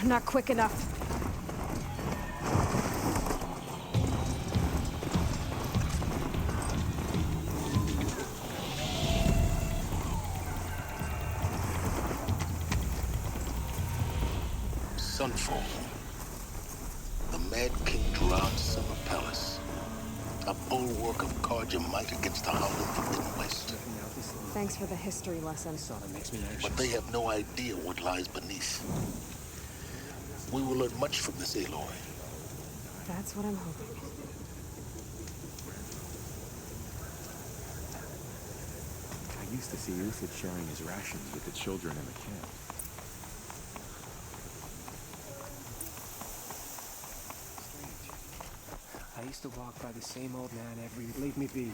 Not quick enough. Sunfall. The Mad King Durand's summer palace. A bulwark of Karja might against the Howling Forbidden West. Thanks for the history lesson. But they have no idea what lies beneath. We will learn much from this Aloy. That's what I'm hoping. I used to see Uthid sharing his rations with the children in the camp. I used to walk by the same old man every... Leave me be.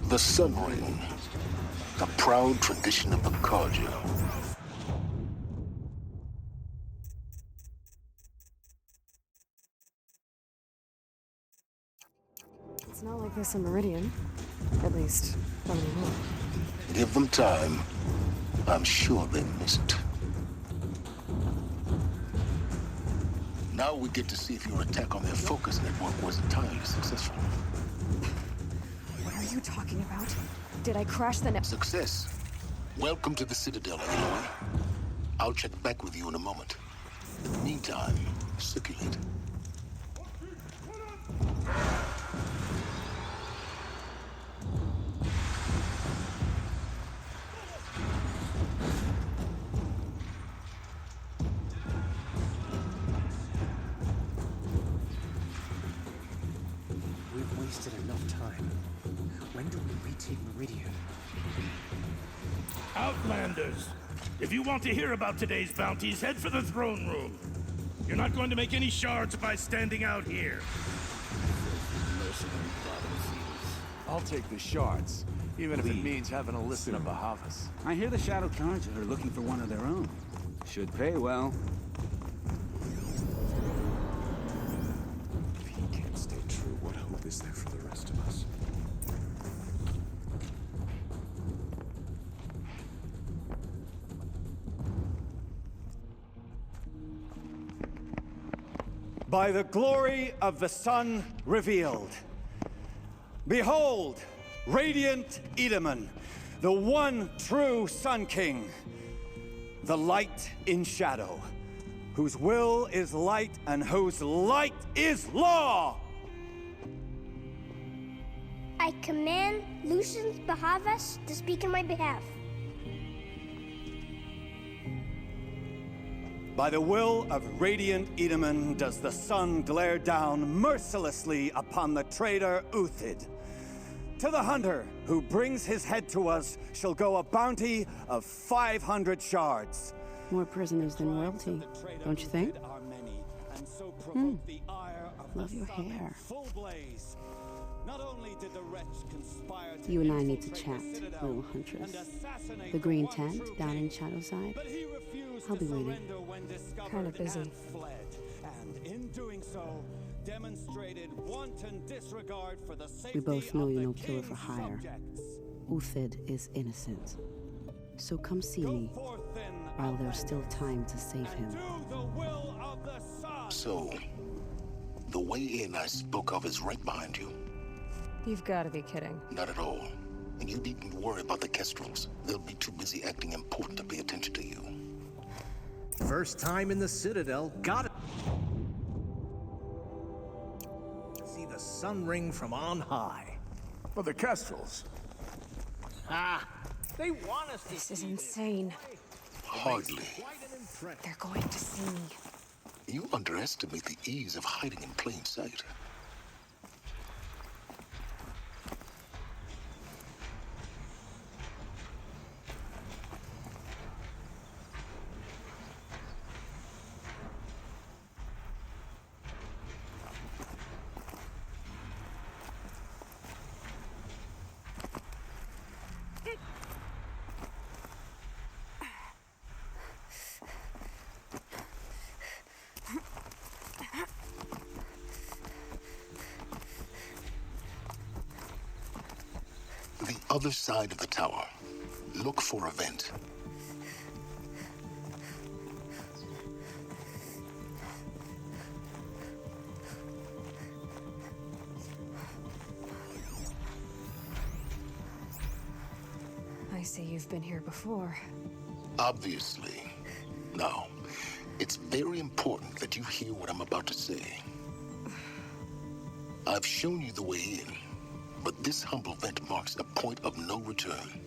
The Sun Ring, the proud tradition of the Karja. It's not like this in Meridian. At least, not anymore. Give them time. I'm sure they miss it. Now we get to see if your attack on their focus network was entirely successful. What are you talking about? Did I crash the net? Success. Welcome to the Citadel, Aloy. I'll check back with you in a moment. Meantime, circulate. We've wasted enough time. When do we retake Meridian? Outlanders! If you want to hear about today's bounties, head for the throne room. You're not going to make any shards by standing out here. I'll take the shards, even if it means having to listen to Bahavas. I hear the Shadow Karja are looking for one of their own. Should pay well. If he can't stay true, what hope is there for the rest of us? By the glory of the sun revealed. Behold, radiant Edaman, the one true Sun King, the light in shadow, whose will is light and whose light is law! I command Lucian's Bahavas to speak in my behalf. By the will of radiant Edaman does the sun glare down mercilessly upon the traitor Uthid. To the hunter who brings his head to us shall go a bounty of 500 shards. More prisoners than royalty, don't you think? Love your hair. You and I need to chat, little huntress. The green tent down in Shadowside. I'll be waiting. Kind of busy. And in doing so, demonstrated wanton disregard for the safety We both know of you're the no killer king's for hire. subjects. Uthid is innocent. So come see me, while there's still time to save him. Do the will of the sun. So, the way in I spoke of is right behind you. You've got to be kidding. Not at all. And you needn't worry about the Kestrels. They'll be too busy acting important to pay attention to you. First time in the Citadel, got it. See the sun ring from on high. For the Kestrels. Ah, they want us to This is see insane. Hardly. Quite an impression. They're going to see me. You underestimate the ease of hiding in plain sight. The other side of the tower. Look for a vent. I see you've been here before. Obviously. Now, it's very important that you hear what I'm about to say. I've shown you the way in, but this humble vent marks a point of no return.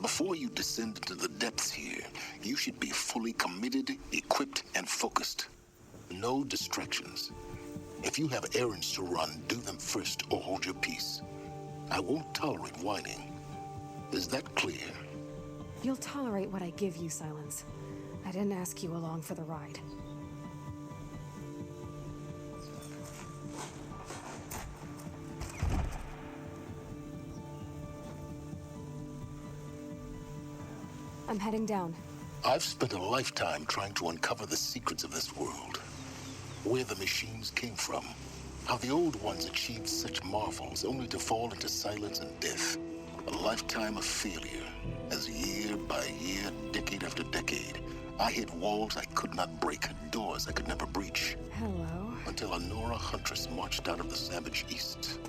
Before you descend into the depths here, you should be fully committed, equipped, and focused. No distractions. If you have errands to run, do them first or hold your peace. I won't tolerate whining. Is that clear? You'll tolerate what I give you, Silence. I didn't ask you along for the ride. I'm heading down. I've spent a lifetime trying to uncover the secrets of this world. Where the machines came from. How the old ones achieved such marvels only to fall into silence and death. A lifetime of failure, as year by year, decade after decade, I hit walls I could not break, doors I could never breach. Hello. Until a Nora huntress marched out of the savage east.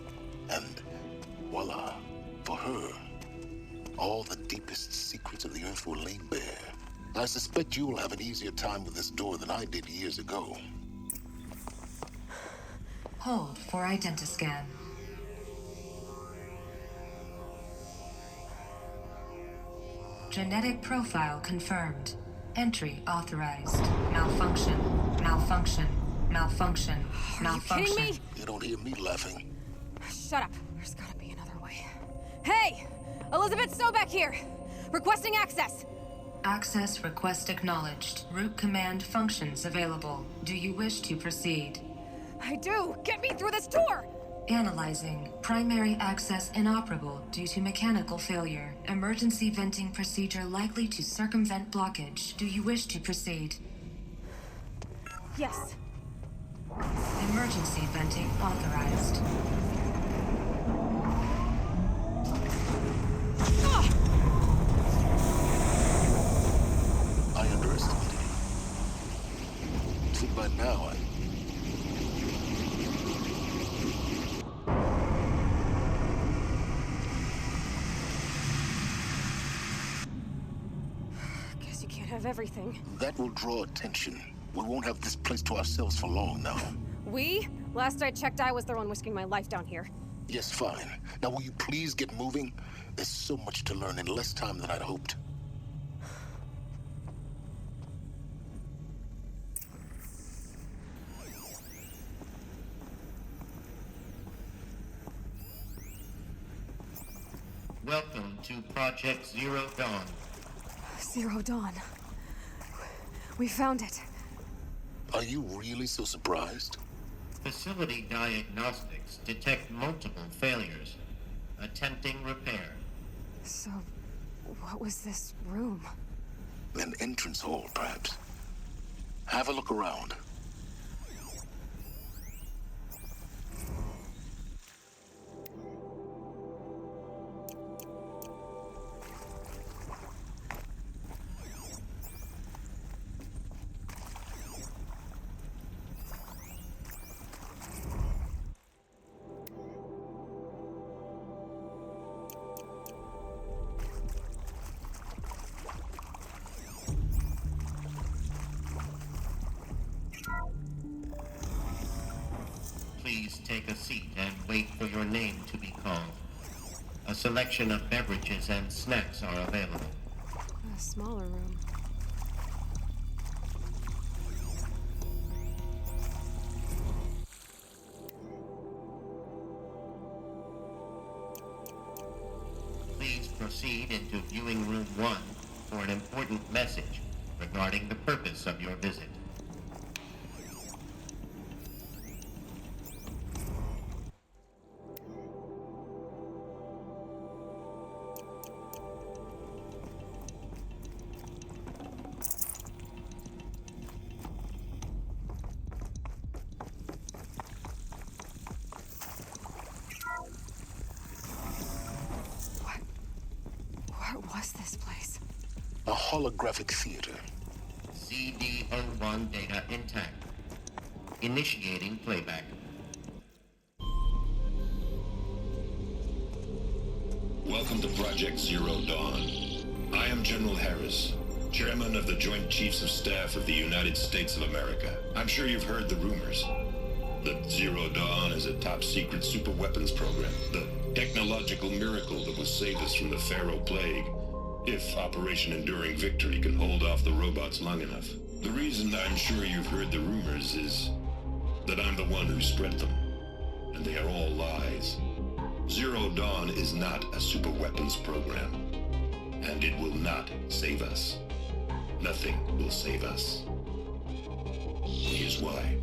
And voila, for her, all the deepest secrets of the earth were laid bare. I suspect you will have an easier time with this door than I did years ago. Hold for identiscan. Genetic profile confirmed. Entry authorized. Malfunction. Malfunction. Malfunction. Malfunction. Are you kidding me? You don't hear me laughing. Shut up. There's gotta be another way. Hey! Elizabeth Sobeck here! Requesting access! Access request acknowledged. Root command functions available. Do you wish to proceed? I do! Get me through this door! Analyzing. Primary access inoperable due to mechanical failure. Emergency venting procedure likely to circumvent blockage. Do you wish to proceed? Yes. Emergency venting authorized. I underestimated you. See, by now, Guess you can't have everything. that will draw attention. We won't have this place to ourselves for long now. We? Last I checked, I was the one risking my life down here. Yes, fine. Now, will you please get moving? There's so much to learn in less time than I'd hoped. Welcome to Project Zero Dawn. Zero Dawn. We found it. Are you really so surprised? Facility diagnostics detect multiple failures. Attempting repair. So, what was this room? An entrance hall, perhaps. Have a look around. take a seat and wait for your name to be called. A selection of beverages and snacks are available. A smaller room. Please proceed into viewing room 1 for an important message regarding the purpose of your visit. What was this place? A holographic theater. CD01 data intact. Initiating playback. Welcome to Project Zero Dawn. I am General Harris, Chairman of the Joint Chiefs of Staff of the United States of America. I'm sure you've heard the rumors. That Zero Dawn is a top-secret superweapons program. The technological miracle that will save us from the Pharaoh Plague, if Operation Enduring Victory can hold off the robots long enough. The reason I'm sure you've heard the rumors is that I'm the one who spread them, and they are all lies. Zero Dawn is not a superweapons program, and it will not save us. Nothing will save us. Here's why.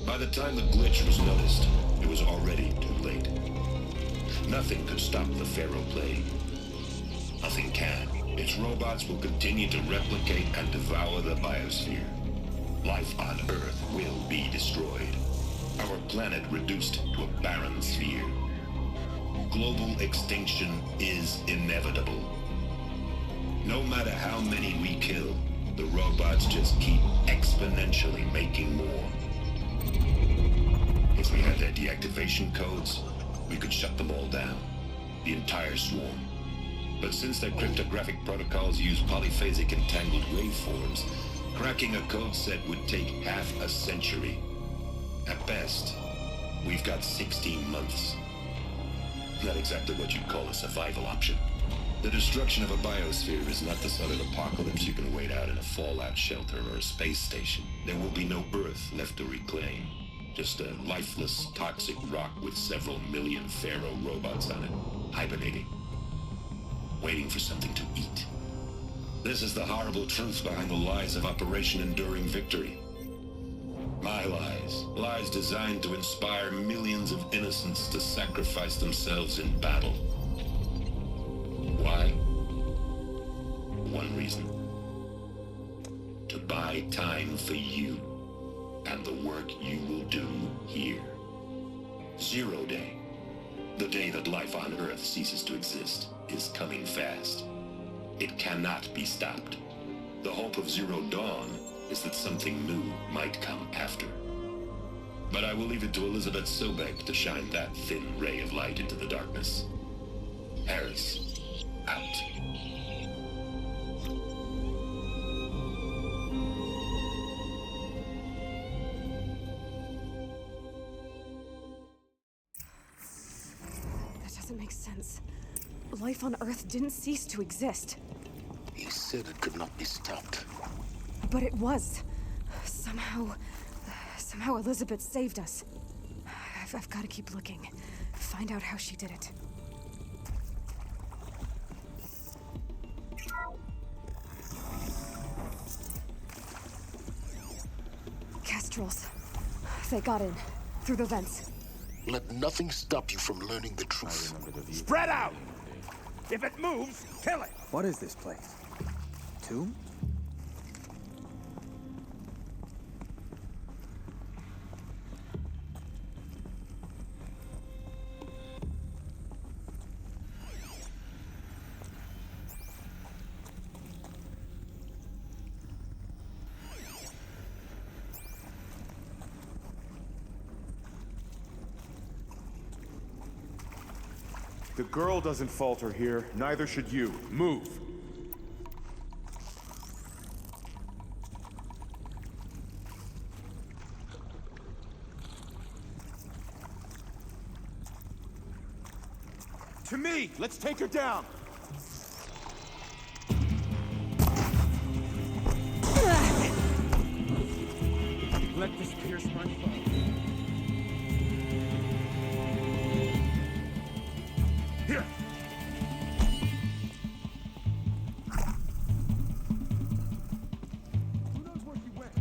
By the time the glitch was noticed, it was already too late. Nothing could stop the Pharaoh Plague. Nothing can. Its robots will continue to replicate and devour the biosphere. Life on Earth will be destroyed. Our planet reduced to a barren sphere. Global extinction is inevitable. No matter how many we kill, the robots just keep exponentially making more. If we had their deactivation codes, we could shut them all down. The entire swarm. But since their cryptographic protocols use polyphasic entangled waveforms, cracking a code set would take half a century. At best, we've got 16 months. Not exactly what you'd call a survival option. The destruction of a biosphere is not the sudden apocalypse you can wait out in a fallout shelter or a space station. There will be no Earth left to reclaim. Just a lifeless, toxic rock with several million Pharaoh robots on it, hibernating, waiting for something to eat. This is the horrible truth behind the lies of Operation Enduring Victory. My lies. Lies designed to inspire millions of innocents to sacrifice themselves in battle. Why? One reason. To buy time for you and the work you will do here. Zero Day, the day that life on Earth ceases to exist, is coming fast. It cannot be stopped. The hope of Zero Dawn is that something new might come after. But I will leave it to Elizabeth Sobek to shine that thin ray of light into the darkness. Harris, out. That doesn't make sense. Life on Earth didn't cease to exist. He said it could not be stopped. But it was. Somehow Elizabeth saved us. I've got to keep looking. Find out how she did it. Kestrels. They got in. Through the vents. Let nothing stop you from learning the truth. Spread out! If it moves, kill it! What is this place? Tomb? The girl doesn't falter here, neither should you. Move! To me! Let's take her down! Let this pierce my foe. Here! Who knows where he went?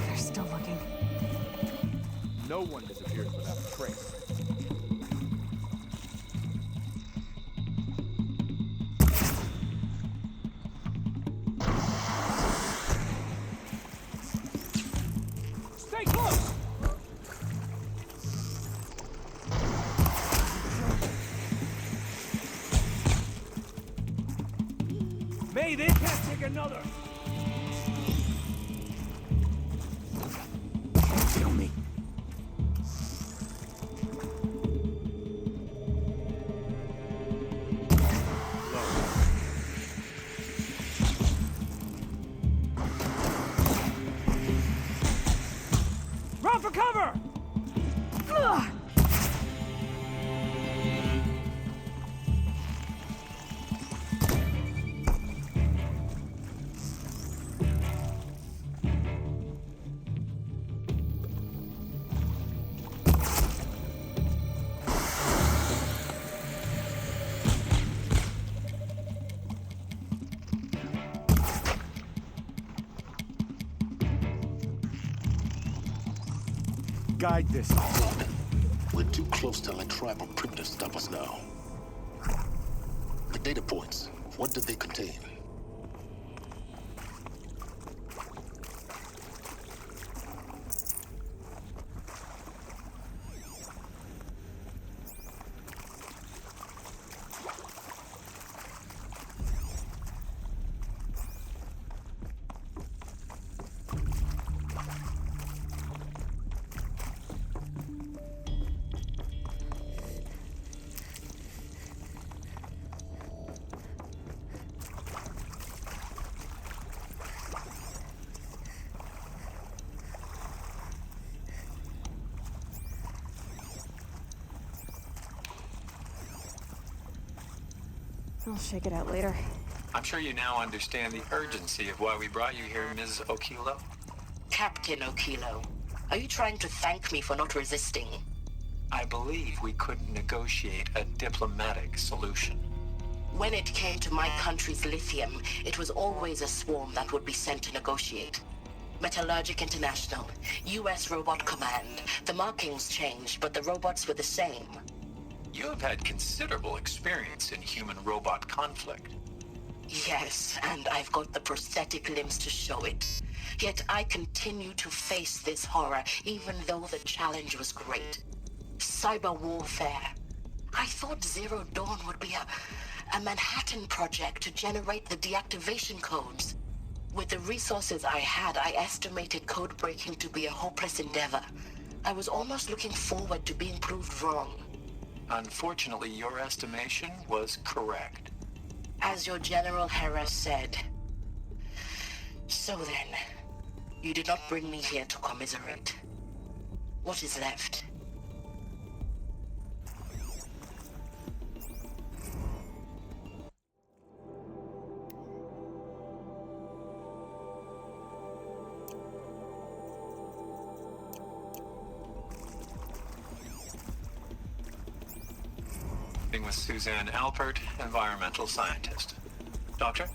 They're still looking. No one disappears without a trace. Stay close! May, they can't take another! Kill me. Run for cover! Guide this. We're too close to let tribal primitives stop us now. The data points, what did they contain? I'll shake it out later. I'm sure you now understand the urgency of why we brought you here, Ms. Okilo. Captain Okilo, are you trying to thank me for not resisting? I believe we could negotiate a diplomatic solution. When it came to my country's lithium, it was always a swarm that would be sent to negotiate. Metallurgic International, US Robot Command. The markings changed, but the robots were the same. You have had considerable experience in human-robot conflict. Yes, and I've got the prosthetic limbs to show it. Yet I continue to face this horror, even though the challenge was great. Cyber warfare. I thought Zero Dawn would be a Manhattan project to generate the deactivation codes. With the resources I had, I estimated code breaking to be a hopeless endeavor. I was almost looking forward to being proved wrong. Unfortunately, your estimation was correct. As your General Hera said. So then, you did not bring me here to commiserate. What is left? With Suzanne Alpert, environmental scientist. Doctor?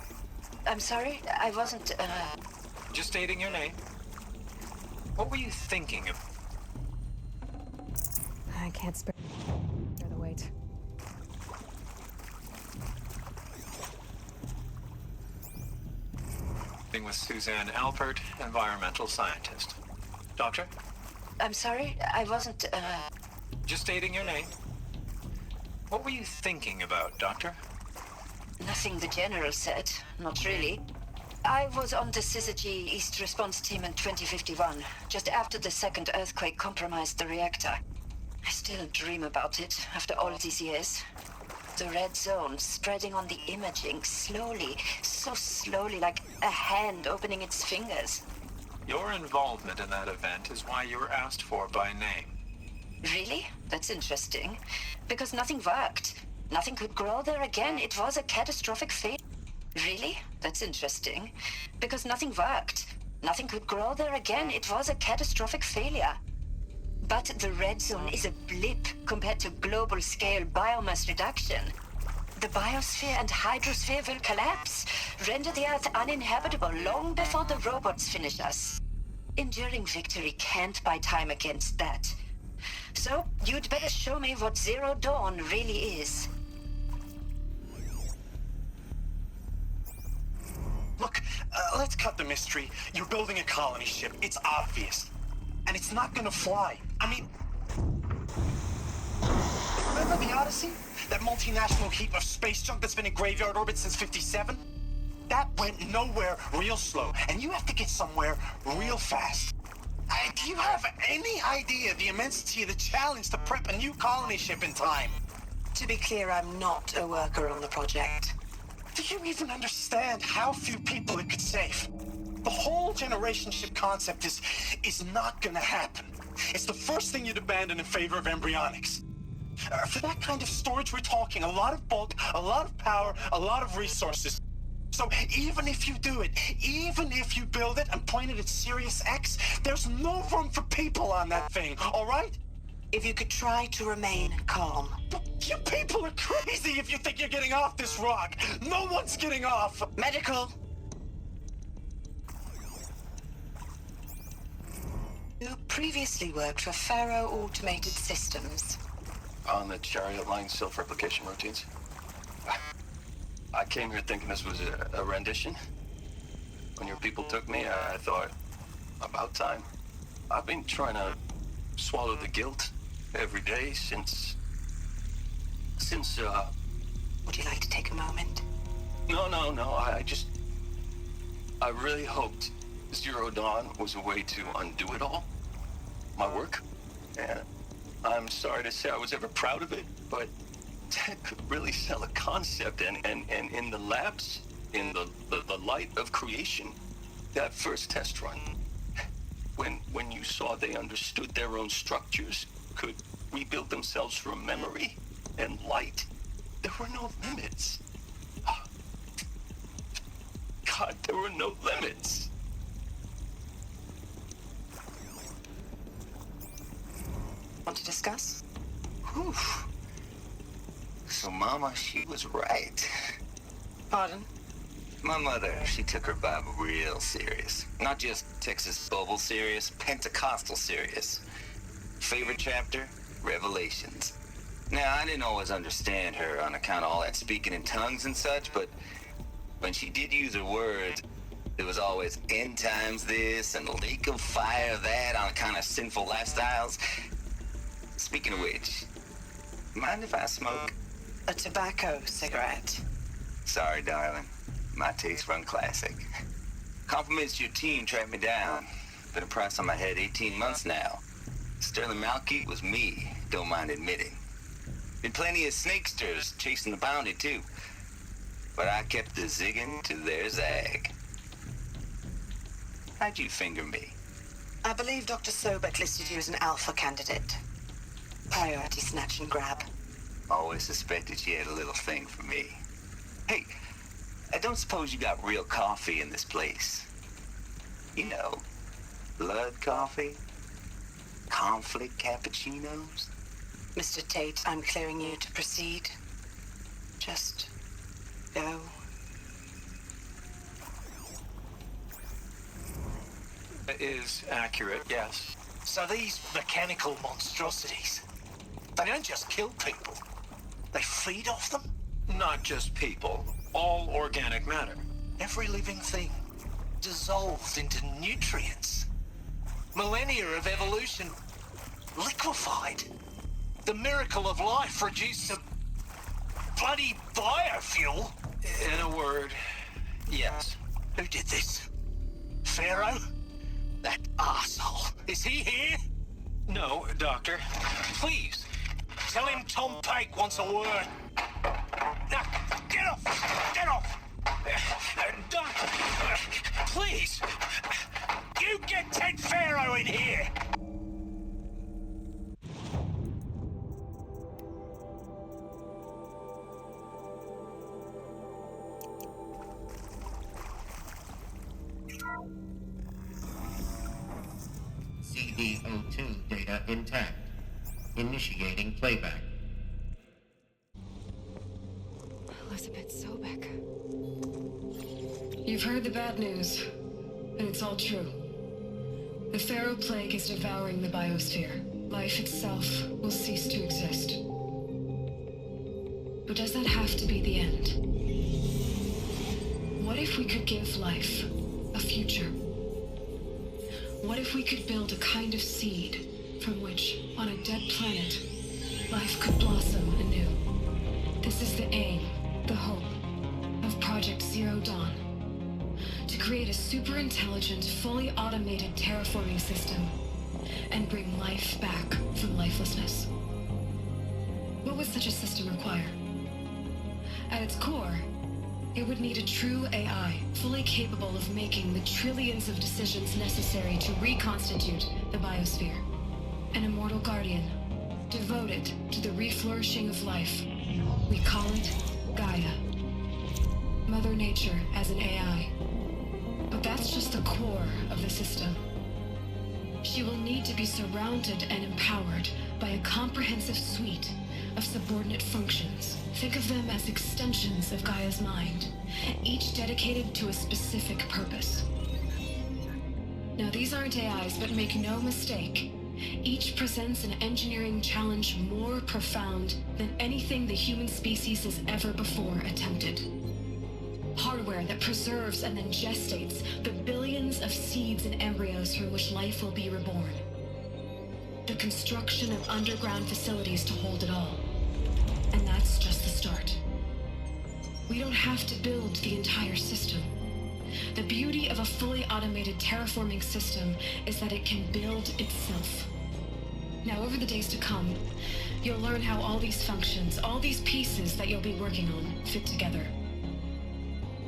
I'm sorry, I wasn't, Just stating your name. What were you thinking of? I can't spare the weight. With Suzanne Alpert, environmental scientist. Doctor? I'm sorry, I wasn't, Just stating your name. What were you thinking about, Doctor? Nothing the General said, not really. I was on the Syzygy East Response Team in 2051, just after the second earthquake compromised the reactor. I still dream about it after all these years. The red zone spreading on the imaging, slowly, so slowly, like a hand opening its fingers. Your involvement in that event is why you were asked for by name. Really? That's interesting. Because nothing worked. Nothing could grow there again. It was a catastrophic failure. Really? That's interesting. Because nothing worked. Nothing could grow there again. It was a catastrophic failure. But the red zone is a blip compared to global-scale biomass reduction. The biosphere and hydrosphere will collapse, render the Earth uninhabitable long before the robots finish us. Enduring victory can't buy time against that. So, you'd better show me what Zero Dawn really is. Look, let's cut the mystery. You're building a colony ship. It's obvious. And it's not gonna fly. I mean... Remember the Odyssey? That multinational heap of space junk that's been in graveyard orbit since '57? That went nowhere real slow, and you have to get somewhere real fast. Do you have any idea the immensity of the challenge to prep a new colony ship in time? To be clear, I'm not a worker on the project. Do you even understand how few people it could save? The whole generation ship concept is not gonna happen. It's the first thing you'd abandon in favor of embryonics. For that kind of storage, we're talking a lot of bulk, a lot of power, a lot of resources. So even if you do it, even if you build it and point it at Sirius X, there's no room for people on that thing, all right? If you could try to remain calm. You people are crazy if you think you're getting off this rock. No one's getting off. Medical. You previously worked for Faro Automated Systems. On the Chariot Line self-replication routines. I came here thinking this was a rendition. When your people took me, I thought, about time. I've been trying to swallow the guilt every day since... Would you like to take a moment? No, I really hoped Zero Dawn was a way to undo it all. My work. And I'm sorry to say I was ever proud of it, but Ted could really sell a concept, and in the labs, in the light of creation, that first test run, when you saw they understood their own structures, could rebuild themselves from memory and light, there were no limits. God, there were no limits. Want to discuss? Whew. So Mama, she was right. Pardon? My mother, she took her Bible real serious. Not just Texas Bible serious, Pentecostal serious. Favorite chapter? Revelations. Now, I didn't always understand her on account of all that speaking in tongues and such, but when she did use her words, there was always end times this and lake of fire that on account of sinful lifestyles. Speaking of which, mind if I smoke? A tobacco cigarette. Sorry, darling. My taste run classic. Compliments to your team tracked me down. Been a price on my head 18 months now. Sterling Malky was me, don't mind admitting. Been plenty of snakesters chasing the bounty, too. But I kept the zigging to their zag. How'd you finger me? I believe Dr. Sobek listed you as an alpha candidate. Priority snatch and grab. Always suspected she had a little thing for me. Hey, I don't suppose you got real coffee in this place. You know, blood coffee? Conflict cappuccinos? Mr. Tate, I'm clearing you to proceed. Just go. It is accurate, yes. So these mechanical monstrosities, they don't just kill people. They feed off them? Not just people. All organic matter. Every living thing dissolved into nutrients. Millennia of evolution liquefied. The miracle of life reduced to bloody biofuel. In a word, yes. Who did this? Pharaoh? That arsehole. Is he here? No, Doctor. Please, tell him Tom Pike wants a word. Now, get off! Get off! Doctor, please, get you get Ted Pharaoh in here? CD02 data intact. Initiating playback. Elizabeth Sobek. You've heard the bad news, and it's all true. The Pharaoh Plague is devouring the biosphere. Life itself will cease to exist. But does that have to be the end? What if we could give life a future? What if we could build a kind of seed from which, on a dead planet, life could blossom anew? This is the aim, the hope, of Project Zero Dawn. To create a super-intelligent, fully automated terraforming system and bring life back from lifelessness. What would such a system require? At its core, it would need a true AI, fully capable of making the trillions of decisions necessary to reconstitute the biosphere. An immortal guardian, devoted to the reflourishing of life. We call it Gaia. Mother Nature as an AI. But that's just the core of the system. She will need to be surrounded and empowered by a comprehensive suite of subordinate functions. Think of them as extensions of Gaia's mind, each dedicated to a specific purpose. Now, these aren't AIs, but make no mistake, each presents an engineering challenge more profound than anything the human species has ever before attempted. Hardware that preserves and then gestates the billions of seeds and embryos from which life will be reborn. The construction of underground facilities to hold it all. And that's just the start. We don't have to build the entire system. The beauty of a fully automated terraforming system is that it can build itself. Now, over the days to come, you'll learn how all these functions, all these pieces that you'll be working on, fit together.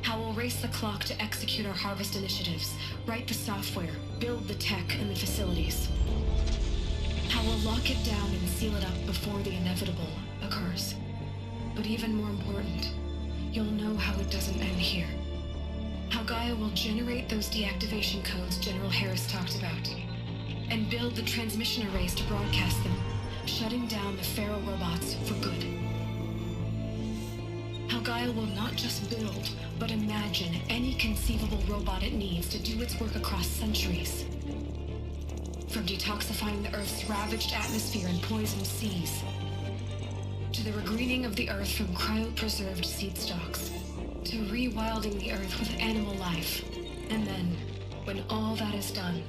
How we'll race the clock to execute our harvest initiatives, write the software, build the tech and the facilities. How we'll lock it down and seal it up before the inevitable occurs. But even more important, you'll know how it doesn't end here. How Gaia will generate those deactivation codes General Harris talked about, and build the transmission arrays to broadcast them, shutting down the Pharaoh robots for good. How Gaia will not just build, but imagine any conceivable robot it needs to do its work across centuries. From detoxifying the Earth's ravaged atmosphere and poisoned seas, to the regreening of the Earth from cryopreserved seed stalks, to rewilding the Earth with animal life. And then, when all that is done,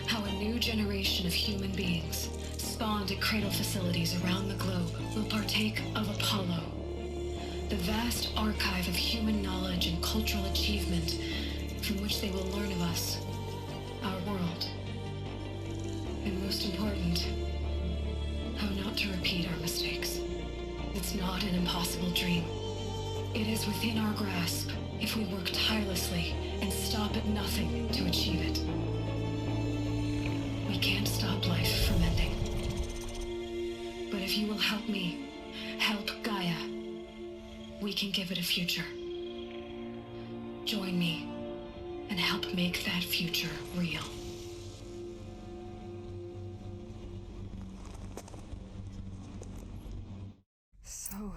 how a new generation of human beings, spawned at cradle facilities around the globe, will partake of Apollo, the vast archive of human knowledge and cultural achievement from which they will learn of us, our world. And most important, how not to repeat our mistakes. It's not an impossible dream. It is within our grasp if we work tirelessly and stop at nothing to achieve it. We can't stop life from ending. But if you will help me, help Gaia, we can give it a future. Join me and help make that future real. So,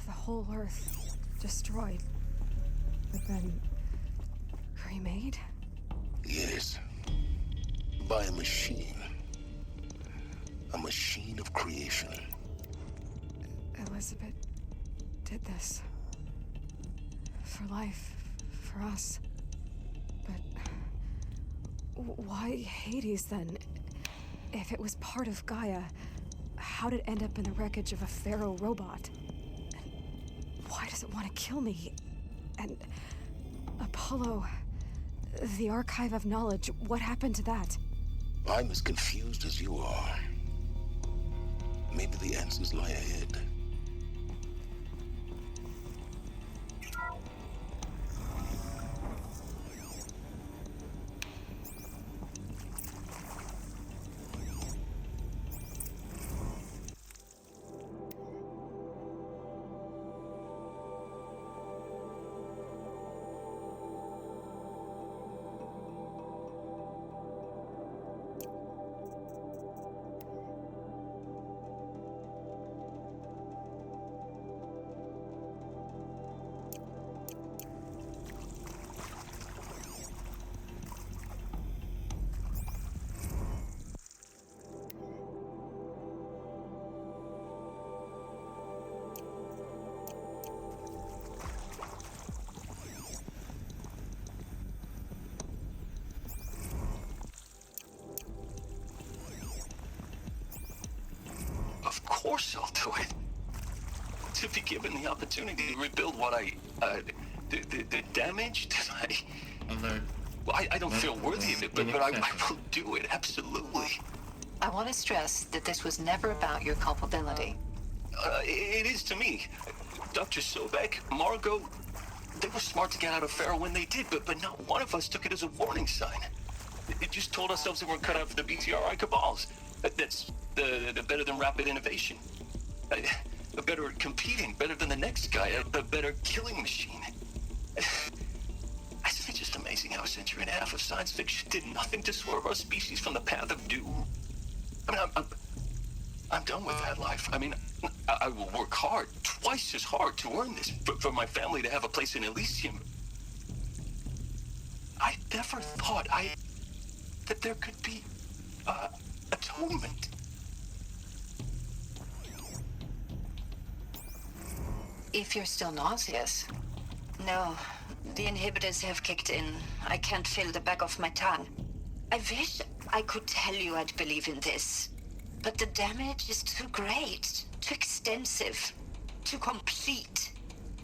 the whole Earth destroyed, but then remade? Yes. By a machine. A machine of creation. Elizabeth did this. For life, for us. But why Hades then? If it was part of Gaia, how'd it end up in the wreckage of a Pharaoh robot? And why does it want to kill me? And Apollo, the archive of knowledge, what happened to that? I'm as confused as you are. Maybe the answers lie ahead. course I'll do it. To be given the opportunity to rebuild what the damage that well, I don't feel worthy of it, but I will do it, absolutely. I want to stress that this was never about your culpability. It is to me. Dr. Sobek, Margot, they were smart to get out of Pharaoh when they did, but not one of us took it as a warning sign. It just told ourselves that we're cut out for the BTRI cabals. That's the better than rapid innovation. Better at competing, better than the next guy, a better killing machine. It's just amazing how a century and a half of science fiction did nothing to swerve our species from the path of doom. I mean, I'm done with that life. I mean, I will work hard, twice as hard to earn this, for my family to have a place in Elysium. I never thought that there could be atonement. If you're still nauseous. No, the inhibitors have kicked in. I can't feel the back of my tongue. I wish I could tell you I'd believe in this. But the damage is too great, too extensive, too complete.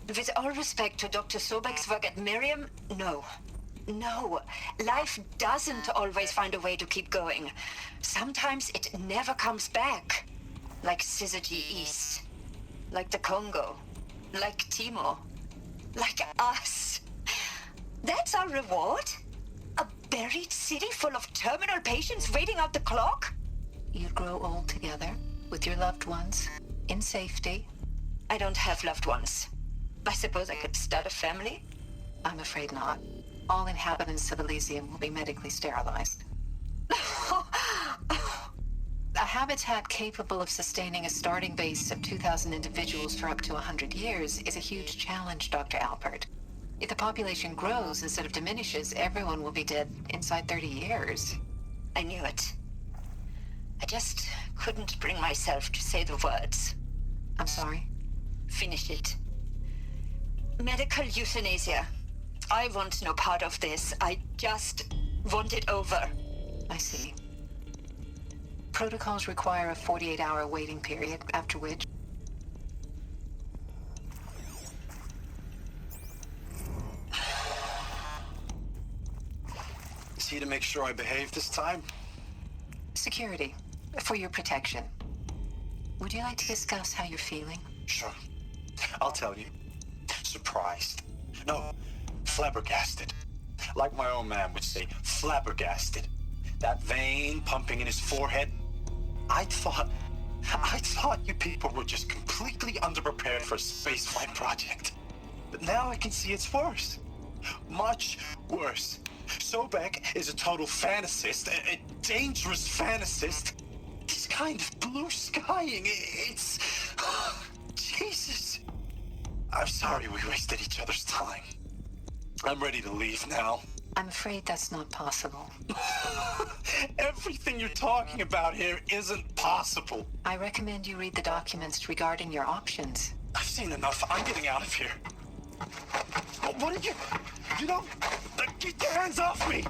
With all respect to Dr. Sobek's work at Miriam, no. No, life doesn't always find a way to keep going. Sometimes it never comes back. Like Syzygy East. Like the Congo. Like Timo. Like us. That's our reward? A buried city full of terminal patients waiting out the clock? You'd grow old together, with your loved ones, in safety. I don't have loved ones. I suppose I could start a family? I'm afraid not. All inhabitants of Elysium will be medically sterilized. A habitat capable of sustaining a starting base of 2,000 individuals for up to 100 years is a huge challenge, Dr. Alpert. If the population grows instead of diminishes, everyone will be dead inside 30 years. I knew it. I just couldn't bring myself to say the words. I'm sorry. Finish it. Medical euthanasia. I want no part of this. I just want it over. I see. Protocols require a 48-hour waiting period, after which... Is he to make sure I behave this time? Security. For your protection. Would you like to discuss how you're feeling? Sure. I'll tell you. Surprised. No, flabbergasted. Like my old man would say, flabbergasted. That vein pumping in his forehead. I thought you people were just completely underprepared for a spaceflight project. But now I can see it's worse. Much worse. Sobek is a total fantasist, a dangerous fantasist. This kind of blue skying, it's... Jesus. I'm sorry we wasted each other's time. I'm ready to leave now. I'm afraid that's not possible. Everything you're talking about here isn't possible. I recommend you read the documents regarding your options. I've seen enough. I'm getting out of here. What did you... You don't... Get your hands off me!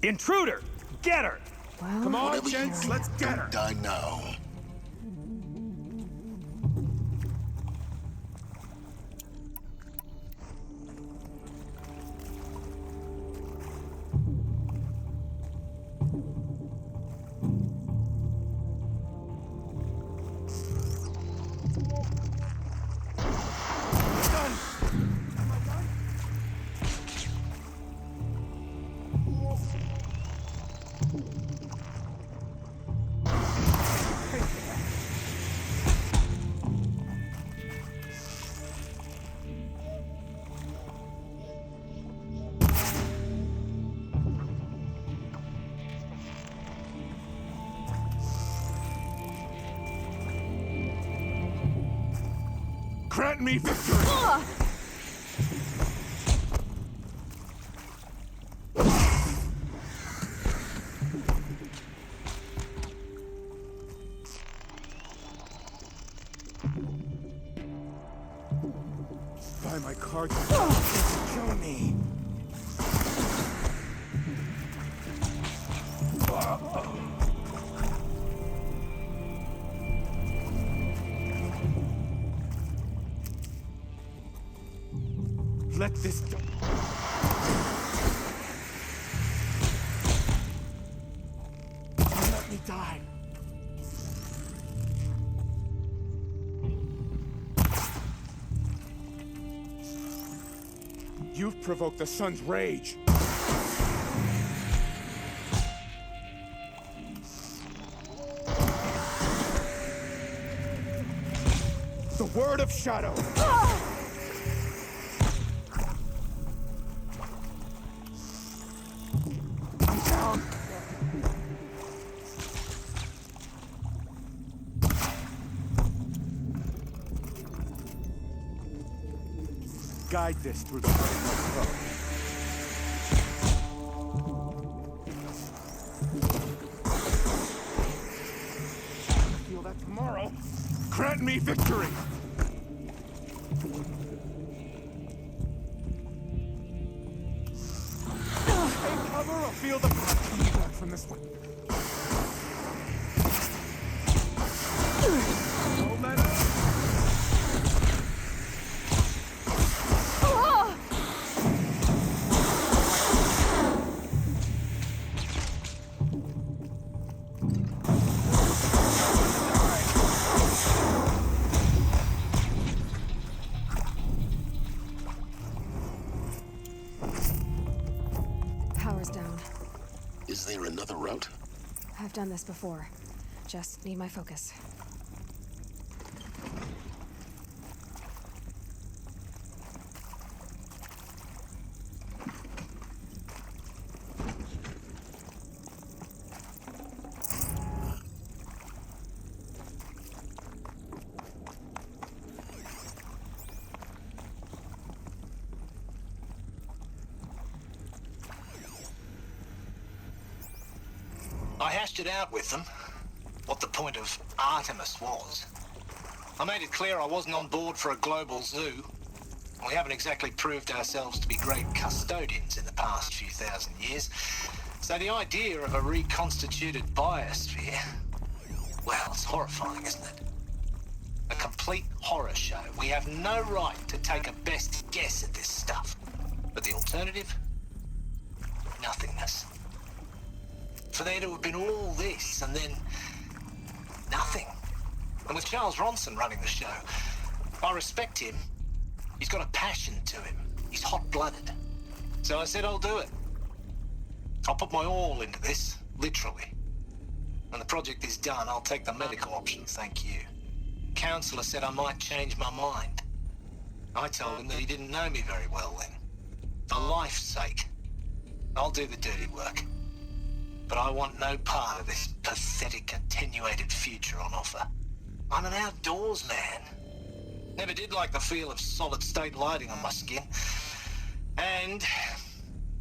Intruder! Get her! Well, come on, whatever gents, you do, let's get her! don't die now. Grant me victory! By my cards, kill me. Let this go. Let me die. You've provoked the sun's rage. The word of shadow. I'm down. Guide this through the heart of my foe. Feel that tomorrow. Grant me victory! Take cover or feel the blood coming back from this one. Don't let up! Power's down. Is there another route? I've done this before. Just need my focus. I hashed it out with them, what the point of Artemis was. I made it clear I wasn't on board for a global zoo. We haven't exactly proved ourselves to be great custodians in the past few thousand years. So the idea of a reconstituted biosphere, well, it's horrifying, isn't it? A complete horror show. We have no right to take a best guess at this stuff. But the alternative? Nothingness. For there to have been all this, and then nothing. And with Charles Ronson running the show, I respect him. He's got a passion to him. He's hot-blooded. So I said I'll do it. I'll put my all into this, literally. When the project is done, I'll take the medical option, thank you. Counselor said I might change my mind. I told him that he didn't know me very well then. For life's sake, I'll do the dirty work. But I want no part of this pathetic, attenuated future on offer. I'm an outdoors man. Never did like the feel of solid-state lighting on my skin. And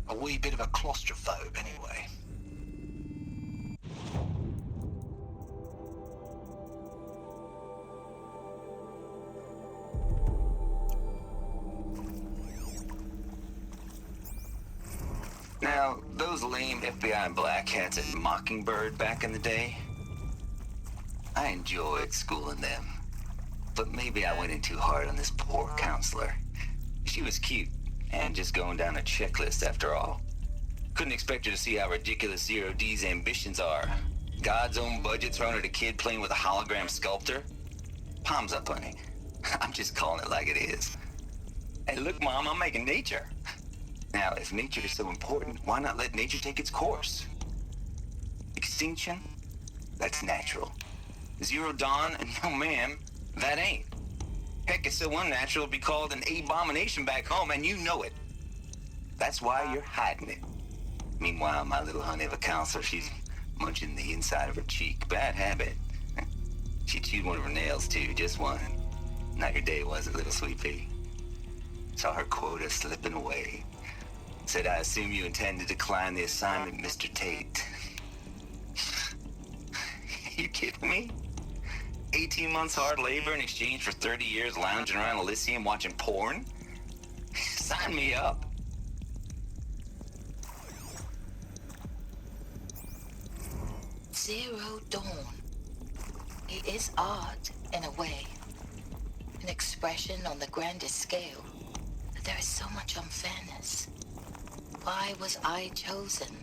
a wee bit of a claustrophobe, anyway. Now, those lame FBI black hats at Mockingbird back in the day, I enjoyed schooling them. But maybe I went in too hard on this poor counselor. She was cute, and just going down a checklist after all. Couldn't expect her to see how ridiculous Zero D's ambitions are. God's own budget thrown at a kid playing with a hologram sculptor? Palms up, honey. I'm just calling it like it is. Hey, look, Mom, I'm making nature. Now, if nature is so important, why not let nature take its course? extinction? That's natural. Zero Dawn? No, ma'am, that ain't. Heck, it's so unnatural to be called an abomination back home, and you know it. That's why you're hiding it. Meanwhile, my little honey of a counselor, she's munching the inside of her cheek. Bad habit. She chewed one of her nails, too, just one. Not your day, was it, little sweet pea? Saw her quota slipping away. Said, I assume you intend to decline the assignment, Mr. Tate. You kidding me? 18 months hard labor in exchange for 30 years lounging around Elysium watching porn? Sign me up. Zero Dawn. It is art, in a way. An expression on the grandest scale. But there is so much unfairness. Why was I chosen?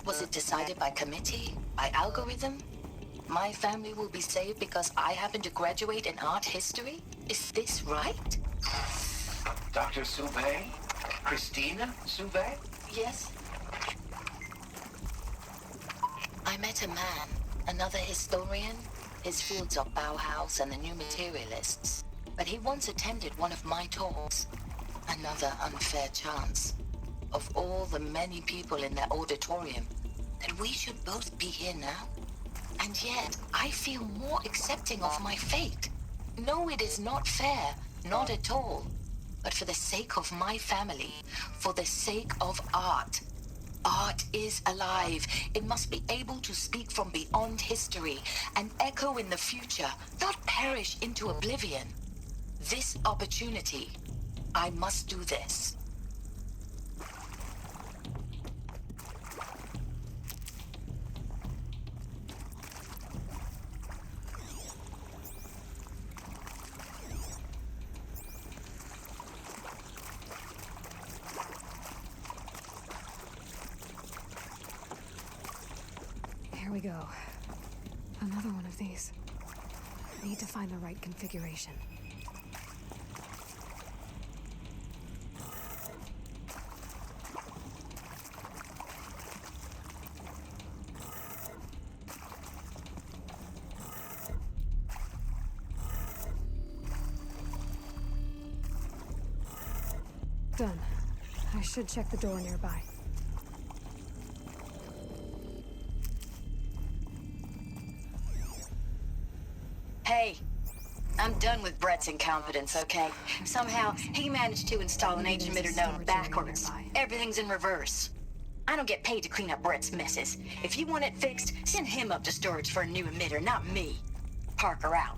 Was it decided by committee? By algorithm? My family will be saved because I happen to graduate in art history? Is this right? Dr. Soubet? Christina Soubet? Yes. I met a man, another historian. His fields are Bauhaus and the New Materialists. But he once attended one of my talks. Another unfair chance. Of all the many people in that auditorium, that we should both be here now. And yet, I feel more accepting of my fate. No, it is not fair. Not at all. But for the sake of my family, for the sake of art. Art is alive. It must be able to speak from beyond history and echo in the future, not perish into oblivion. This opportunity, I must do this. Here we go. Another one of these. Need to find the right configuration. Done. I should check the door nearby. Hey, I'm done with Brett's incompetence, okay? Somehow, he managed to install an H-emitter node backwards. Everything's in reverse. I don't get paid to clean up Brett's messes. If you want it fixed, send him up to storage for a new emitter, not me. Parker out.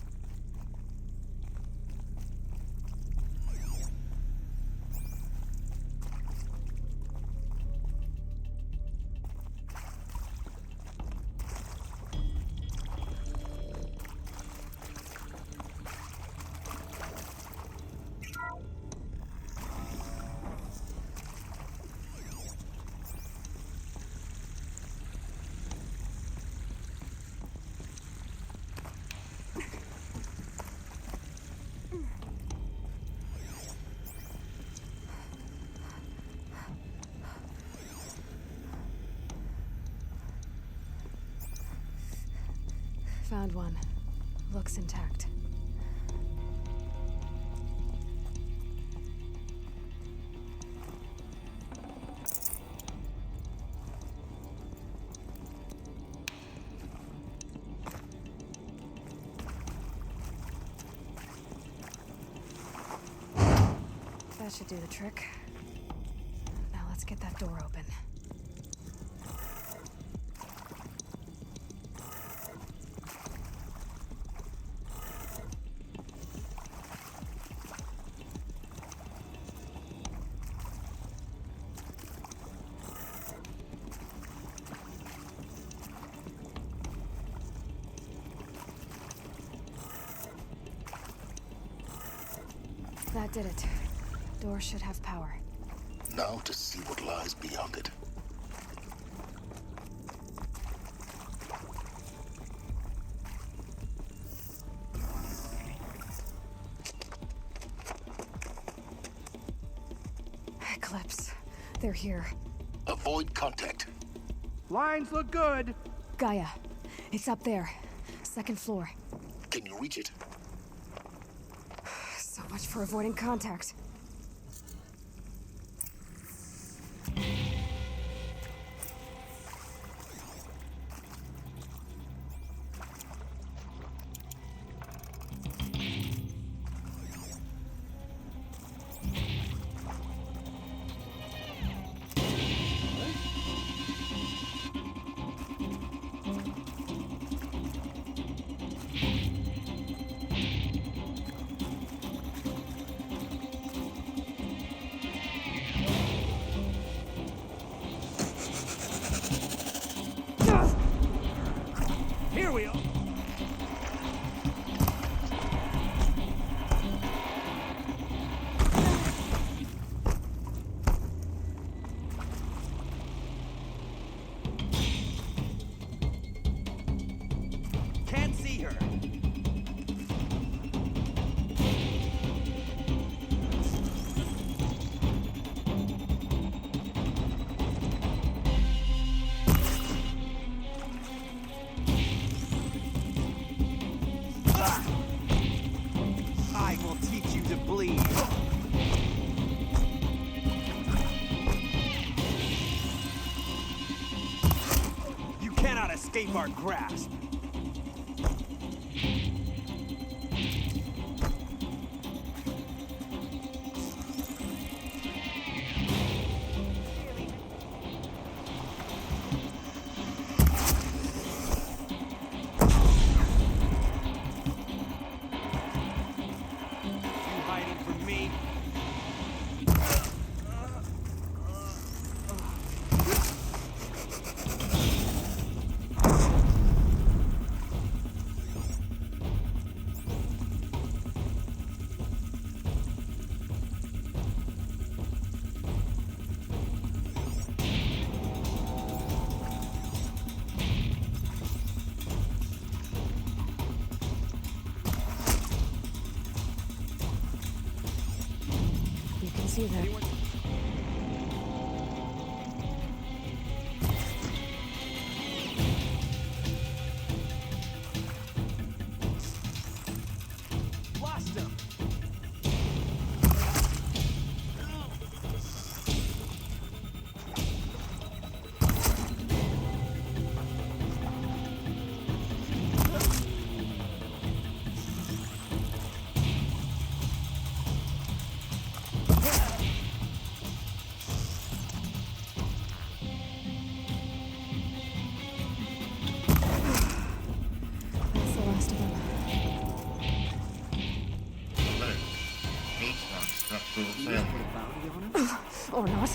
Found one. Looks intact. That should do the trick. Now let's get that door open. That did it. Door should have power. Now to see what lies beyond it. Eclipse. They're here. Avoid contact. Lines look good. Gaia. It's up there. Second floor. Can you reach it? So much for avoiding contact. Here we are. Can't see her. I will teach you to bleed. You cannot escape our grasp. See that. Lost him. That's the last of them. Alert. H-lock structural failure. Or not.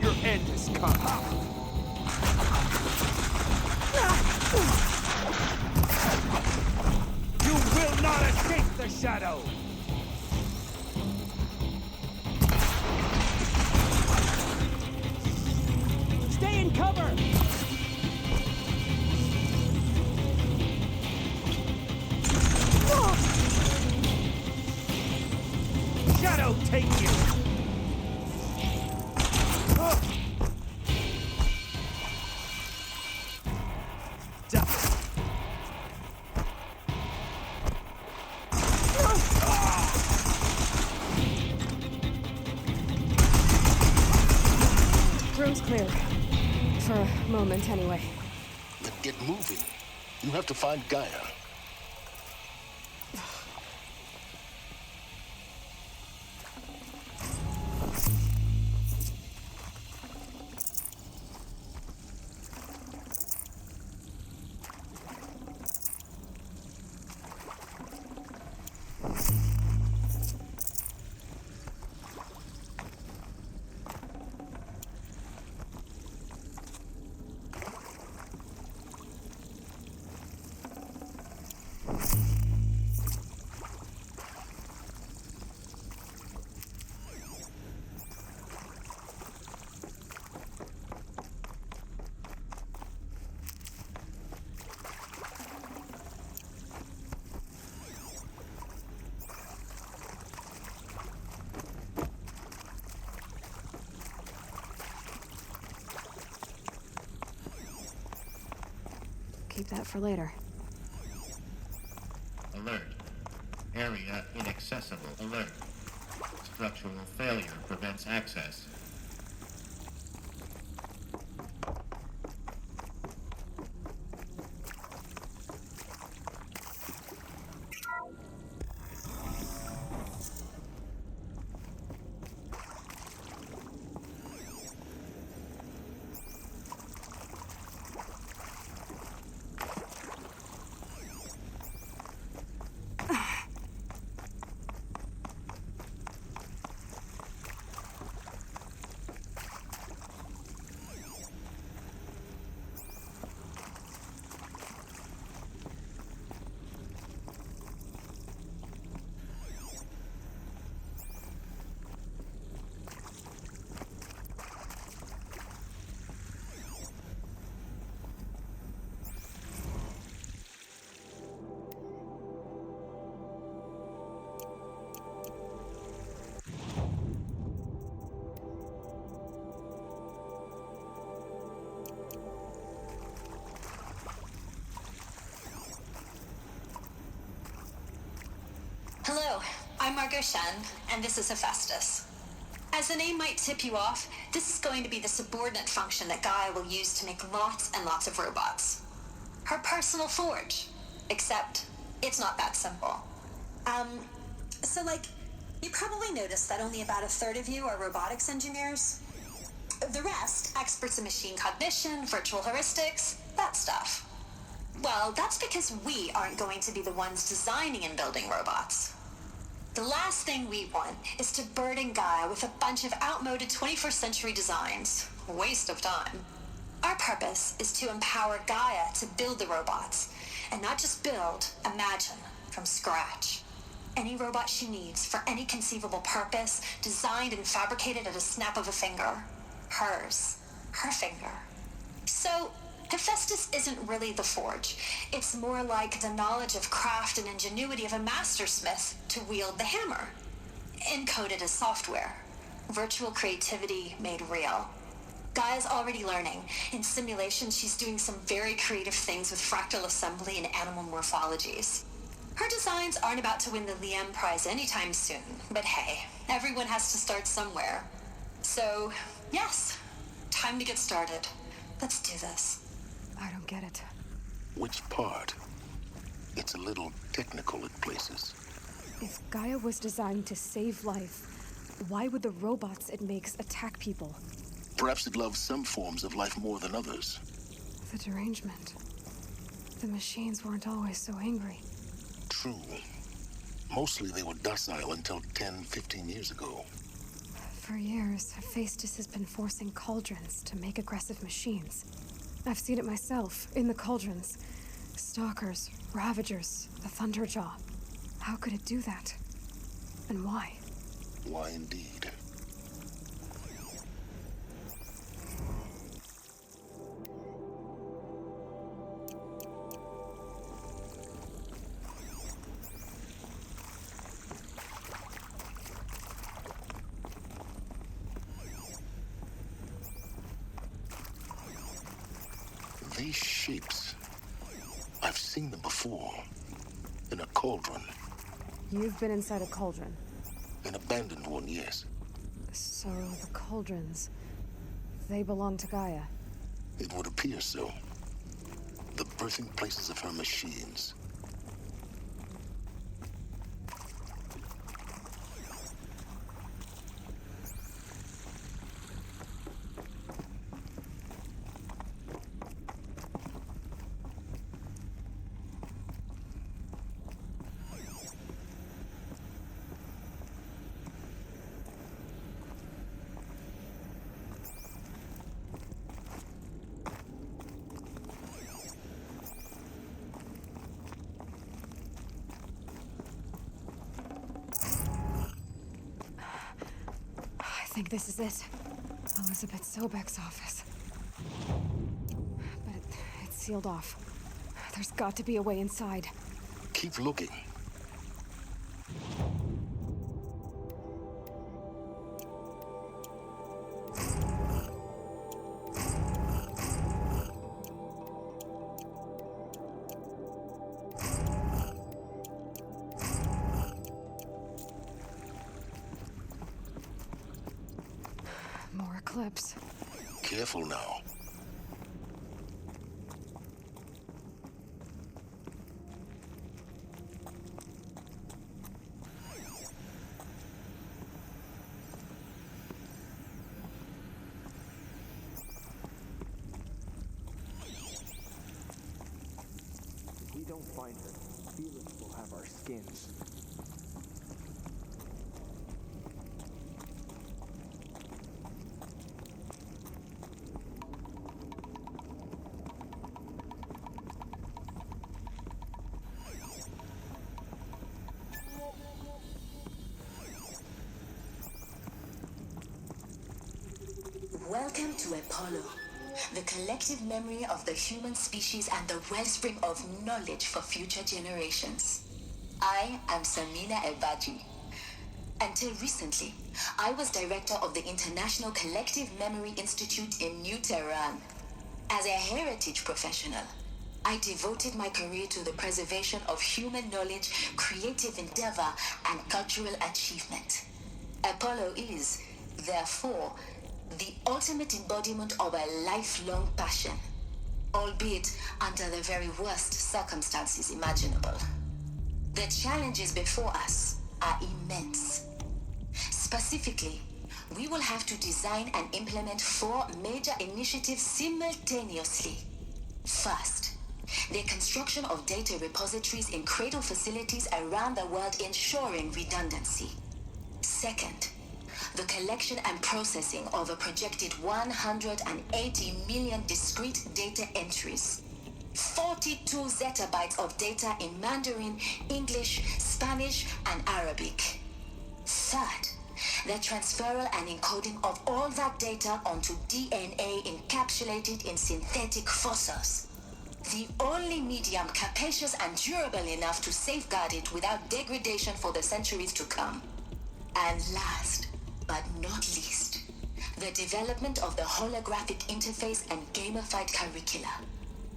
Your end has come. You will not escape the shadow! Stay in cover! Shadow, take you! Room's clear. For a moment, anyway. Then get moving. You have to find Gaia. keep that for later. Alert. Area inaccessible. Alert. Structural failure prevents access. Hello, I'm Margot Shen, and this is Hephaestus. As the name might tip you off, this is going to be the subordinate function that Gaia will use to make lots and lots of robots. Her personal forge. Except, it's not that simple. You probably noticed that only about a third of you are robotics engineers. The rest, experts in machine cognition, virtual heuristics, that stuff. Well, that's because we aren't going to be the ones designing and building robots. The last thing we want is to burden Gaia with a bunch of outmoded 21st century designs. Waste of time. Our purpose is to empower Gaia to build the robots, and not just build, imagine, from scratch. Any robot she needs for any conceivable purpose, designed and fabricated at a snap of a finger. Hers. Her finger. So, Hephaestus isn't really the forge. It's more like the knowledge of craft and ingenuity of a mastersmith to wield the hammer. Encoded as software. Virtual creativity made real. Gaia's already learning. In simulations, she's doing some very creative things with fractal assembly and animal morphologies. Her designs aren't about to win the Liam Prize anytime soon, but hey, everyone has to start somewhere. So, yes, time to get started. Let's do this. I don't get it. Which part? It's a little technical at places. If Gaia was designed to save life, why would the robots it makes attack people? Perhaps it loves some forms of life more than others. The derangement. The machines weren't always so angry. True. Mostly they were docile until 10, 15 years ago. For years, Hephaestus has been forcing cauldrons to make aggressive machines. I've seen it myself, in the cauldrons. Stalkers, Ravagers, the Thunderjaw. How could it do that? And why? Why indeed? These shapes, I've seen them before. In a cauldron. You've been inside a cauldron? An abandoned one, yes. So the cauldrons, they belong to Gaia? It would appear so. The birthing places of her machines. I think this is it. Elizabeth Sobek's office. But it's sealed off. There's got to be a way inside. Keep looking. Eclipse. Careful now. If we don't find her, Felix will have our skins. Welcome to Apollo, the collective memory of the human species and the wellspring of knowledge for future generations. I am Samina Elbaji. Until recently, I was director of the International Collective Memory Institute in New Tehran. As a heritage professional, I devoted my career to the preservation of human knowledge, creative endeavor, and cultural achievement. Apollo is, therefore, the ultimate embodiment of a lifelong passion, albeit under the very worst circumstances imaginable. The challenges before us are immense. Specifically, we will have to design and implement 4 major initiatives simultaneously. First, the construction of data repositories in cradle facilities around the world, ensuring redundancy. Second, the collection and processing of a projected 180 million discrete data entries. 42 zettabytes of data in Mandarin, English, Spanish, and Arabic. Third, the transferal and encoding of all that data onto DNA encapsulated in synthetic fossils. The only medium capacious and durable enough to safeguard it without degradation for the centuries to come. And last, but not least, the development of the holographic interface and gamified curricula,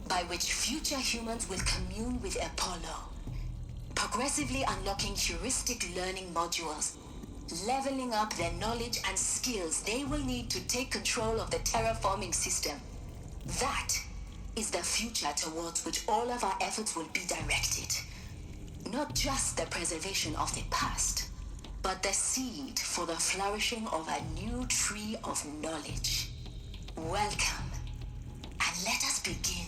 by which future humans will commune with Apollo, progressively unlocking heuristic learning modules, leveling up their knowledge and skills they will need to take control of the terraforming system. That is the future towards which all of our efforts will be directed. Not just the preservation of the past, but the seed for the flourishing of a new tree of knowledge. Welcome, and let us begin.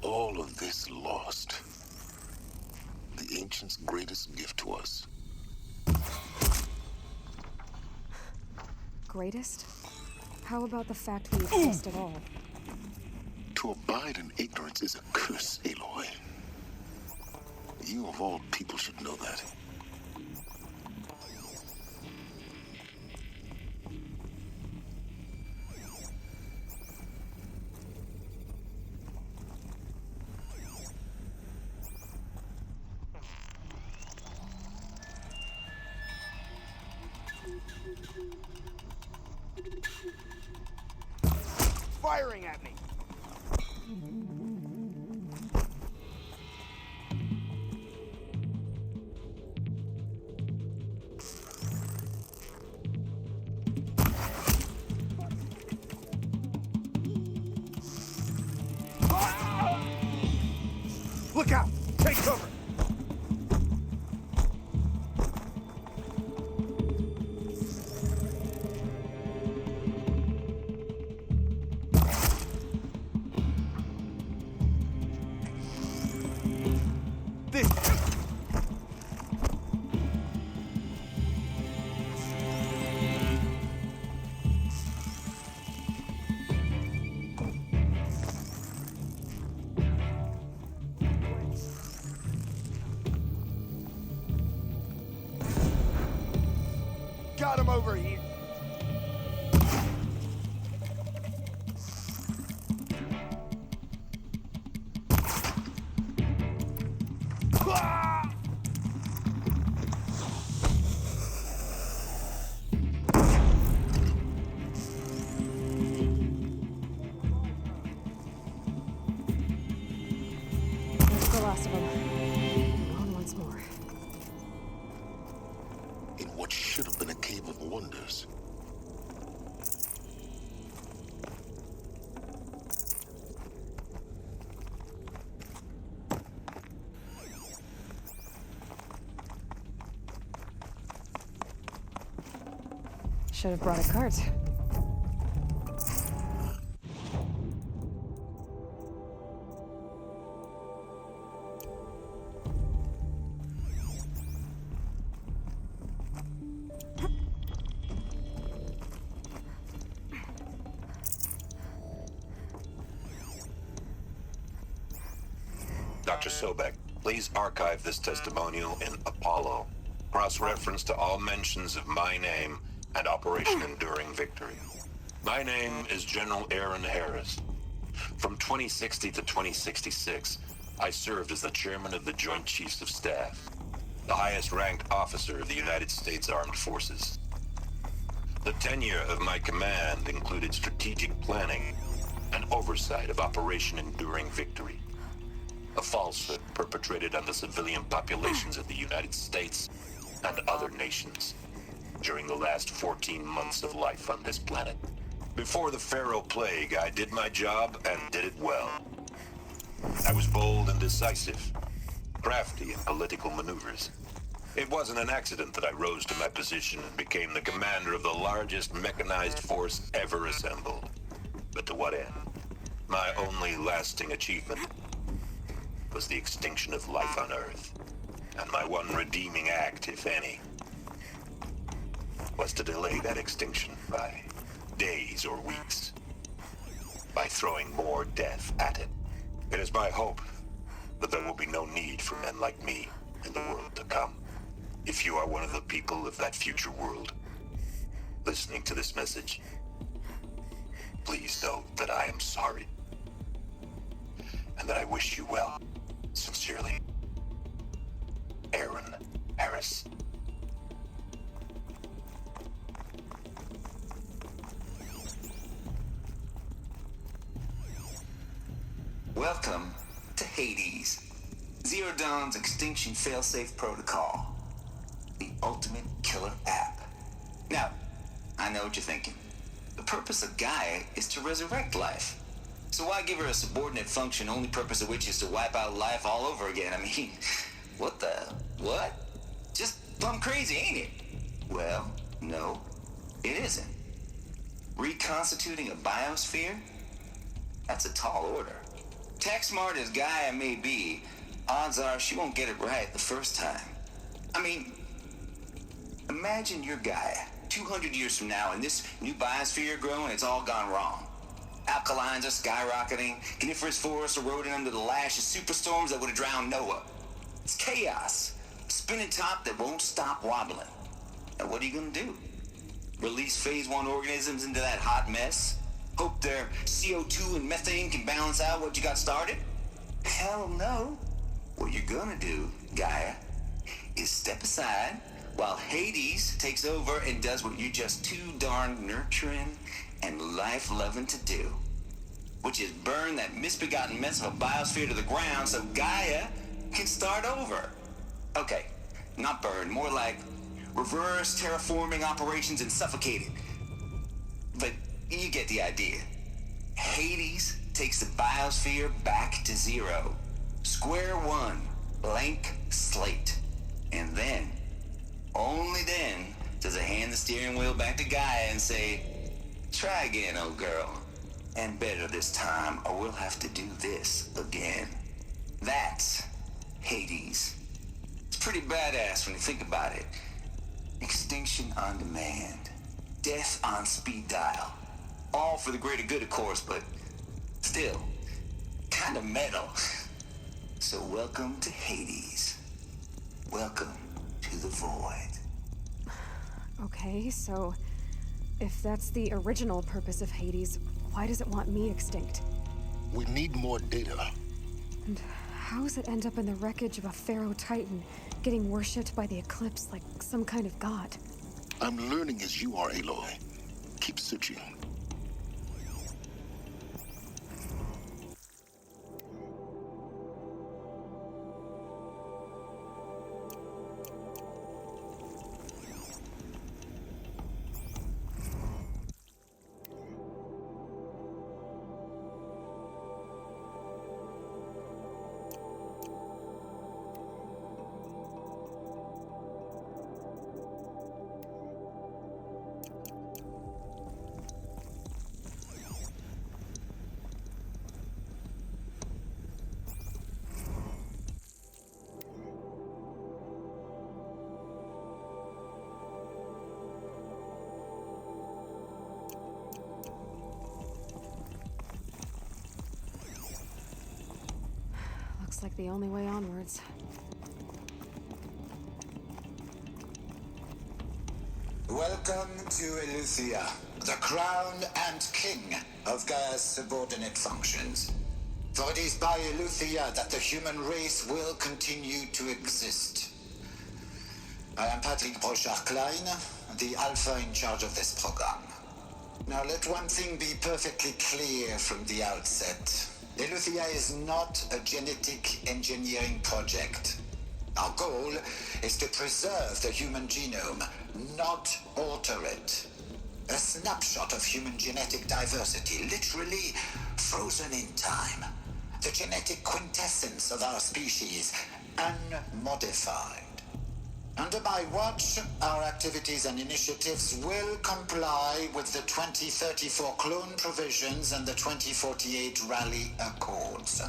All of this lost. The ancients' greatest gift to us. Greatest? How about the fact we exist at all? To abide in ignorance is a curse, Aloy. You of all people should know that. Firing at me! Look out! Take cover! got him over here. There's the last of them. On once more. In what should have been a cave of wonders. Should have brought a cart. Dr. Sobek, please archive this testimonial in Apollo. Cross-reference to all mentions of my name and Operation Enduring Victory. My name is General Aaron Harris. From 2060 to 2066, I served as the chairman of the Joint Chiefs of Staff, the highest-ranked officer of the United States Armed Forces. The tenure of my command included strategic planning and oversight of Operation Enduring Victory, a falsehood perpetrated on the civilian populations of the United States and other nations during the last 14 months of life on this planet. Before the Pharaoh Plague, I did my job and did it well. I was bold and decisive, crafty in political maneuvers. It wasn't an accident that I rose to my position and became the commander of the largest mechanized force ever assembled. But to what end? My only lasting achievement was the extinction of life on Earth. And my one redeeming act, if any, was to delay that extinction by days or weeks, by throwing more death at it. It is my hope that there will be no need for men like me in the world to come. If you are one of the people of that future world listening to this message, please know that I am sorry and that I wish you well. Sincerely, Aaron Harris. Welcome to Hades, Zero Dawn's extinction failsafe protocol, the ultimate killer app. Now, I know what you're thinking. The purpose of Gaia is to resurrect life. So why give her a subordinate function, only purpose of which is to wipe out life all over again? I mean, what? Just plumb crazy, ain't it? Well, no, it isn't. Reconstituting a biosphere? That's a tall order. Tech smart as Gaia may be, odds are she won't get it right the first time. I mean, imagine you're Gaia, 200 years from now, and this new biosphere growing, it's all gone wrong. Alkalines are skyrocketing, coniferous forests eroding under the lash of superstorms that would have drowned Noah. It's chaos, a spinning top that won't stop wobbling. Now what are you gonna do? Release phase 1 organisms into that hot mess? Hope their CO2 and methane can balance out what you got started? Hell no. What you're gonna do, Gaia, is step aside while Hades takes over and does what you're just too darn nurturing and life-loving to do, which is burn that misbegotten mess of a biosphere to the ground so Gaia can start over. Okay, not burn, more like reverse terraforming operations and suffocate it. But you get the idea. Hades takes the biosphere back to zero. Square one, blank slate. And then, only then, does it hand the steering wheel back to Gaia and say, try again, old girl. And better this time, or we'll have to do this again. That's Hades. It's pretty badass when you think about it. Extinction on demand. Death on speed dial. All for the greater good, of course, but still, kind of metal. So welcome to Hades. Welcome to the void. Okay, so if that's the original purpose of Hades, why does it want me extinct? We need more data. And how does it end up in the wreckage of a Pharaoh Titan, getting worshipped by the Eclipse like some kind of god? I'm learning as you are, Aloy. Keep searching. Looks like the only way onwards. Welcome to Eleuthia, the crown and king of Gaia's subordinate functions. For it is by Eleuthia that the human race will continue to exist. I am Patrick Brochard-Klein, the Alpha in charge of this program. Now let one thing be perfectly clear from the outset. Eleuthia is not a genetic engineering project. Our goal is to preserve the human genome, not alter it. A snapshot of human genetic diversity, literally frozen in time. The genetic quintessence of our species, unmodified. Under my watch, our activities and initiatives will comply with the 2034 clone provisions and the 2048 Rally Accords.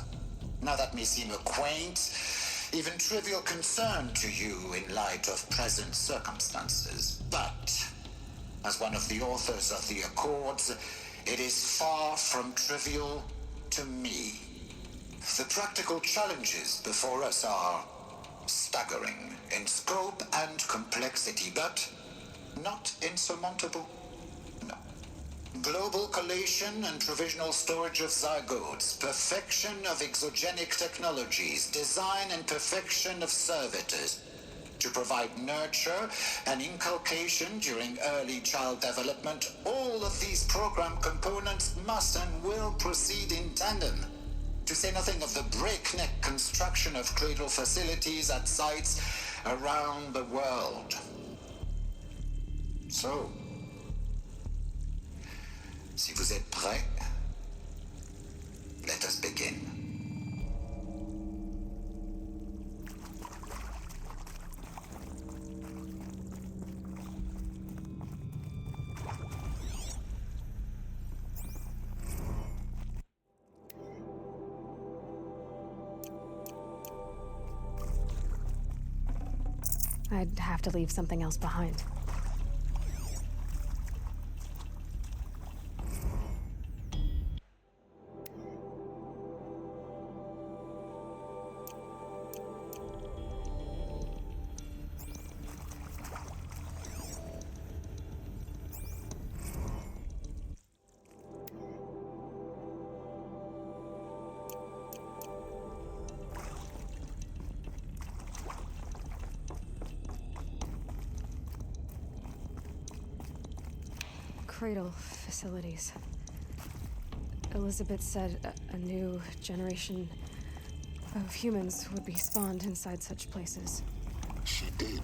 Now that may seem a quaint, even trivial concern to you in light of present circumstances, but as one of the authors of the Accords, it is far from trivial to me. The practical challenges before us are staggering in scope and complexity, but not insurmountable. No. Global collation and provisional storage of zygotes, perfection of exogenic technologies, design and perfection of servitors to provide nurture and inculcation during early child development. All of these program components must and will proceed in tandem. To say nothing of the breakneck construction of cradle facilities at sites around the world. So, si vous êtes prêts, let us begin. I'd have to leave something else behind. Cradle facilities. Elizabeth said a new generation of humans would be spawned inside such places. She did.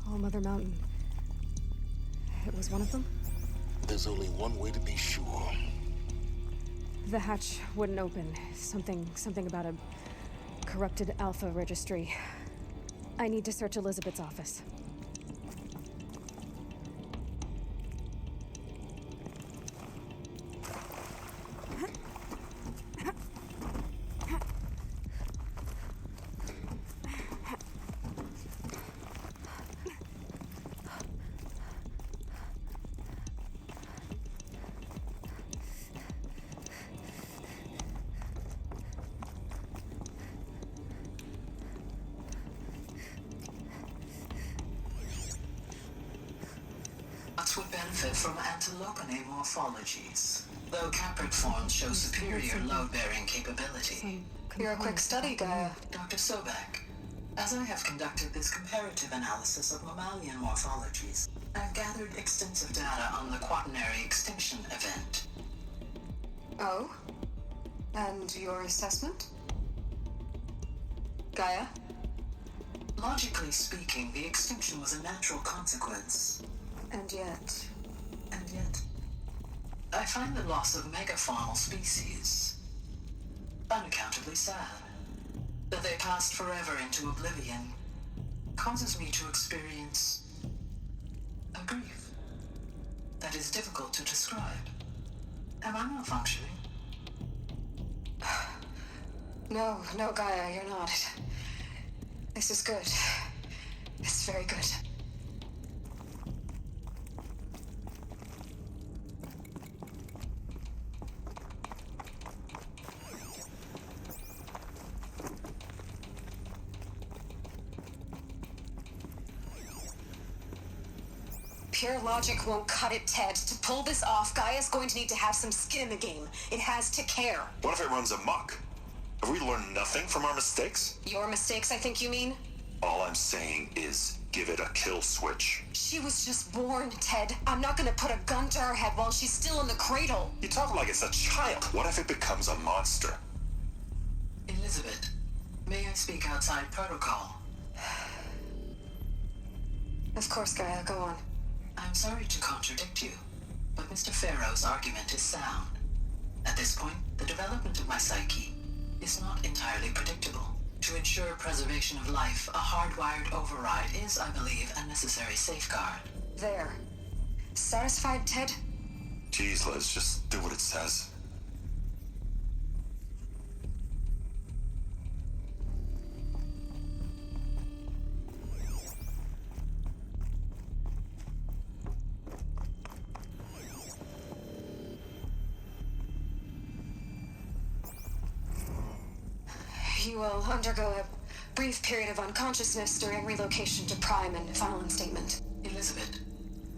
All Mother Mountain. It was one of them? There's only one way to be sure. The hatch wouldn't open. Something about a corrupted Alpha registry. I need to search Elizabeth's office. Robots would benefit from antilopinae morphologies, though caprid forms show superior load-bearing capability. You're a quick study, Gaia. Dr. Sobek, as I have conducted this comparative analysis of mammalian morphologies, I've gathered extensive data on the quaternary extinction event. Oh? And your assessment? Gaia? Logically speaking, the extinction was a natural consequence. And yet, I find the loss of megafaunal species unaccountably sad. That they passed forever into oblivion causes me to experience a grief that is difficult to describe. Am I malfunctioning? No, Gaia, you're not. This is good. It's very good. Pure logic won't cut it, Ted. To pull this off, Gaia's going to need to have some skin in the game. It has to care. What if it runs amok? Have we learned nothing from our mistakes? Your mistakes, I think you mean? All I'm saying is give it a kill switch. She was just born, Ted. I'm not gonna put a gun to her head while she's still in the cradle. You talk like it's a child. What if it becomes a monster? Elizabeth, may I speak outside protocol? Of course, Gaia, go on. I'm sorry to contradict you, but Mr. Farrow's argument is sound. At this point, the development of my psyche is not entirely predictable. To ensure preservation of life, a hardwired override is, I believe, a necessary safeguard. There. Satisfied, Ted? Jeez, Liz, just do what it says. You will undergo a brief period of unconsciousness during relocation to Prime and final instatement. Elizabeth,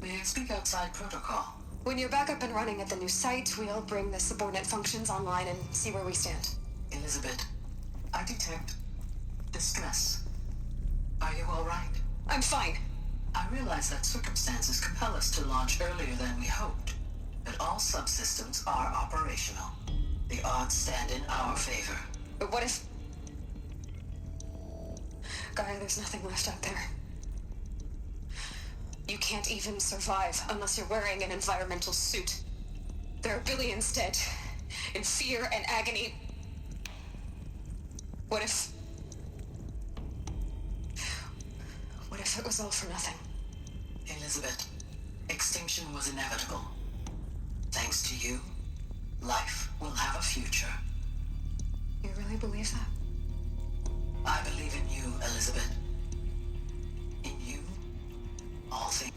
may I speak outside protocol? When you're back up and running at the new site, we'll bring the subordinate functions online and see where we stand. Elizabeth, I detect distress. Are you all right? I'm fine. I realize that circumstances compel us to launch earlier than we hoped, but all subsystems are operational. The odds stand in our favor. But what if... Gaia, there's nothing left out there. You can't even survive unless you're wearing an environmental suit. There are billions dead, in fear and agony. What if it was all for nothing? Elizabeth, extinction was inevitable. Thanks to you, life will have a future. You really believe that? I believe in you, Elizabeth. In you, all things.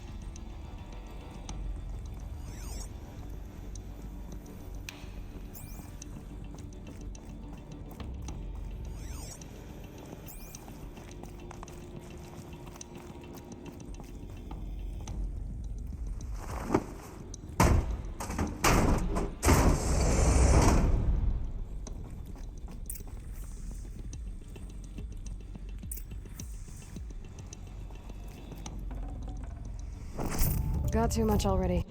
Got too much already.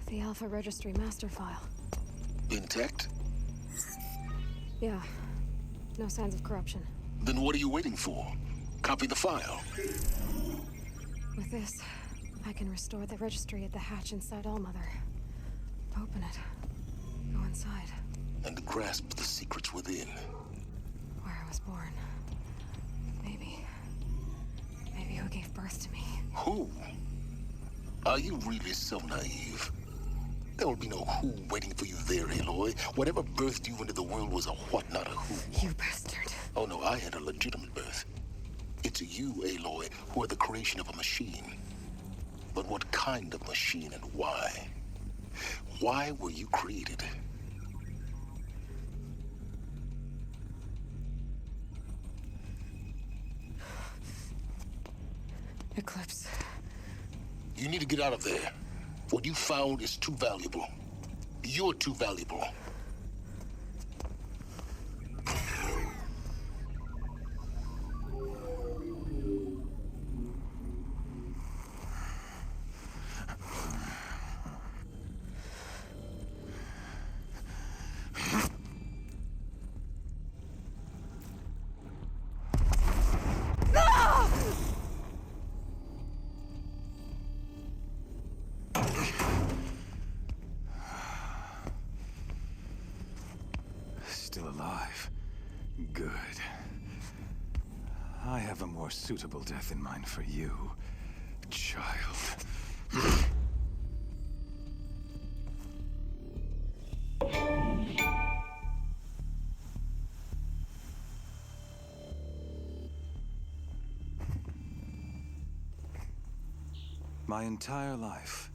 The Alpha Registry master file. Intact? Yeah. No signs of corruption. Then what are you waiting for? Copy the file. With this, I can restore the registry at the hatch inside Allmother. Open it. Go inside. And grasp the secrets within. Where I was born. Maybe who gave birth to me. Who? Are you really so naive? There will be no who waiting for you there, Aloy. Whatever birthed you into the world was a what, not a who. You bastard. Oh no, I had a legitimate birth. It's you, Aloy, who are the creation of a machine. But what kind of machine and why? Why were you created? Eclipse. You need to get out of there. What you found is too valuable. You're too valuable. Still alive. Good. I have a more suitable death in mind for you, child. My entire life,